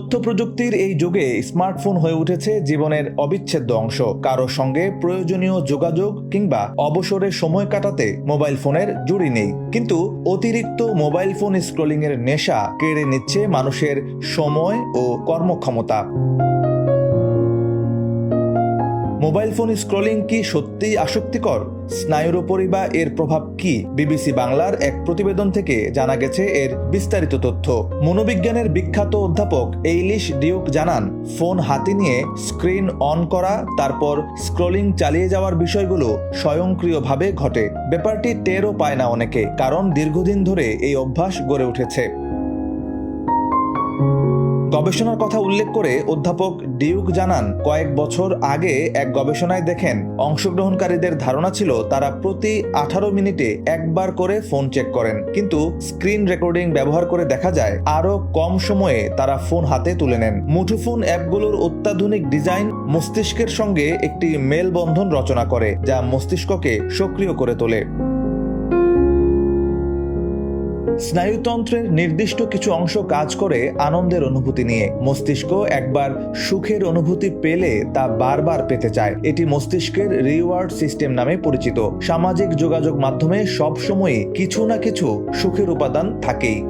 তথ্য প্রযুক্তির এই যুগে স্মার্টফোন হয়ে উঠেছে জীবনের অবিচ্ছেদ্য অংশ। কারো সঙ্গে প্রয়োজনীয় যোগাযোগ কিংবা অবসরে সময় কাটাতে মোবাইল ফোনের জুড়ি নেই, কিন্তু অতিরিক্ত মোবাইল ফোন স্ক্রলিং এর নেশা কেড়ে নিচ্ছে মানুষের সময় ও কর্মক্ষমতা। মোবাইল ফোন স্ক্রলিং কি সত্যিই আসক্তিকর? স্নায়ুর উপরই বা এর প্রভাব কি? বিবিসি বাংলার এক প্রতিবেদন থেকে জানা গেছে এর বিস্তারিত তথ্য। মনোবিজ্ঞানের বিখ্যাত অধ্যাপক এইলিশ ডিউক জানান, ফোন হাতে নিয়ে স্ক্রিন অন করা, তারপর স্ক্রলিং চালিয়ে যাওয়ার বিষয়গুলো স্বয়ংক্রিয়ভাবে ঘটে। ব্যাপারটি টেরও পায় না অনেকে, কারণ দীর্ঘদিন ধরে এই অভ্যাস গড়ে উঠেছে। গবেষণার কথা উল্লেখ করে অধ্যাপক ডিউক জানান, কয়েক বছর আগে এক গবেষণায় দেখেন অংশগ্রহণকারীদের ধারণা ছিল তারা প্রতি 18 মিনিটে একবার করে ফোন চেক করেন, কিন্তু স্ক্রিন রেকর্ডিং ব্যবহার করে দেখা যায় আরও কম সময়ে তারা ফোন হাতে তুলে নেন। মুঠোফোন অ্যাপগুলোর অত্যাধুনিক ডিজাইন মস্তিষ্কের সঙ্গে একটি মেলবন্ধন রচনা করে, যা মস্তিষ্ককে সক্রিয় করে তোলে। স্নায়ুতন্ত্রের নির্দিষ্ট কিছু অংশ কাজ করে আনন্দের অনুভূতি নিয়ে। মস্তিষ্ক একবার সুখের অনুভূতি পেলে তা বারবার পেতে চায়। এটি মস্তিষ্কের রিওয়ার্ড সিস্টেম নামে পরিচিত। সামাজিক যোগাযোগ মাধ্যমে সবসময়ই কিছু না কিছু সুখের উপাদান থাকেই।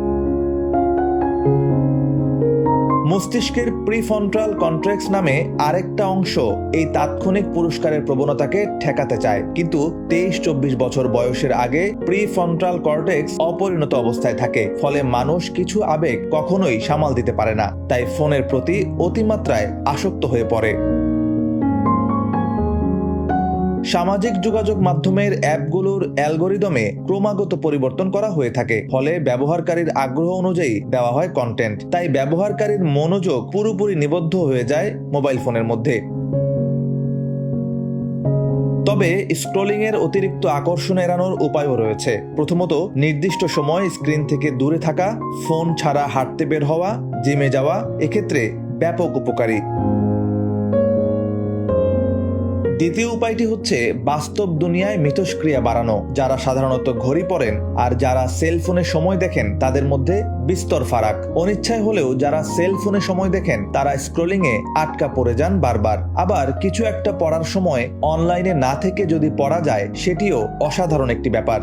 মস্তিষ্কের প্রিফ্রন্টাল কর্টেক্স নামে আরেকটা অংশ এই তাৎক্ষণিক পুরস্কারের প্রবণতাকে ঠেকাতে চায়, কিন্তু 23-24 বছর বয়সের আগে প্রিফ্রন্টাল কর্টেক্স অপরিণত অবস্থায় থাকে, ফলে মানুষ কিছু আবেগ কখনোই সামাল দিতে পারে না, তাই ফোনের প্রতি অতিমাত্রায় আসক্ত হয়ে পড়ে। সামাজিক যোগাযোগ মাধ্যমের অ্যাপগুলোর অ্যালগোরিদমে ক্রমাগত পরিবর্তন করা হয়ে থাকে, ফলে ব্যবহারকারীর আগ্রহ অনুযায়ী দেওয়া হয় কন্টেন্ট। তাই ব্যবহারকারীর মনোযোগ পুরোপুরি নিবদ্ধ হয়ে যায় মোবাইল ফোনের মধ্যে। তবে স্ক্রলিং এর অতিরিক্ত আকর্ষণ এড়ানোর উপায়ও রয়েছে। প্রথমত, নির্দিষ্ট সময় স্ক্রিন থেকে দূরে থাকা, ফোন ছাড়া হাঁটতে বের হওয়া, জিমে যাওয়া এক্ষেত্রে ব্যাপক উপকারী। দ্বিতীয় উপায়টি হচ্ছে বাস্তব দুনিয়ায় মিথস্ক্রিয়া বাড়ানো। যারা সাধারণত ঘড়ি পরেন আর যারা সেলফোনে সময় দেখেন তাদের মধ্যে বিস্তর ফারাক। অনিচ্ছায় হলেও যারা সেলফোনে সময় দেখেন তারা স্ক্রলিং এ আটকা পড়ে যান বারবার। আবার কিছু একটা পড়ার সময় অনলাইনে না থেকে যদি পড়া যায়, সেটিও অসাধারণ একটি ব্যাপার।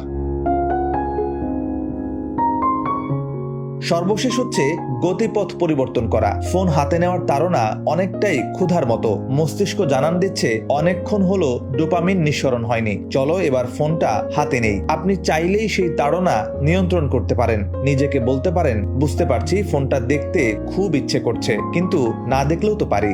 সর্বশেষ হচ্ছে গতিপথ পরিবর্তন করা। ফোন হাতে নেওয়ার তাড়না অনেকটাই ক্ষুধার মতো। মস্তিষ্ক জানান দিচ্ছে অনেকক্ষণ হলো ডোপামিন নিঃসরণ হয়নি, চলো এবার ফোনটা হাতে নেই। আপনি চাইলেই সেই তাড়না নিয়ন্ত্রণ করতে পারেন। নিজেকে বলতে পারেন, বুঝতে পারছি ফোনটা দেখতে খুব ইচ্ছে করছে, কিন্তু না দেখলেও তো পারি।